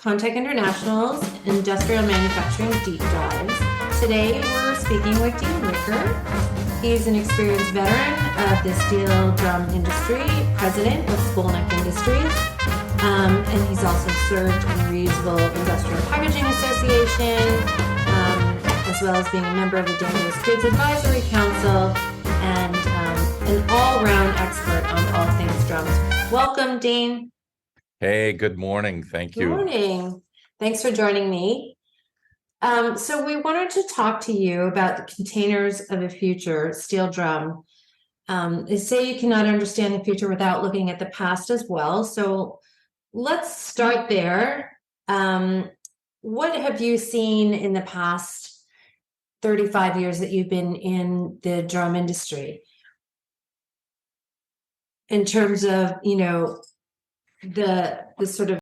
Contech International's Industrial Manufacturing Deep Dives. Today we're speaking with Dean Wicker. He's an experienced veteran of the steel drum industry, president of Skolnick Industries, and he's also served on the Reusable Industrial Packaging Association, as well as being a member of the Dangerous Goods Advisory Council, and an all-round expert on all things drums. Welcome, Dean. Hey, good morning. Thank you. Good morning. Thanks for joining me. So we wanted to talk to you about the containers of the future, steel drum. They say you cannot understand the future without looking at the past as well. So let's start there. What have you seen in the past 35 years that you've been in the drum industry? In terms of, the sort of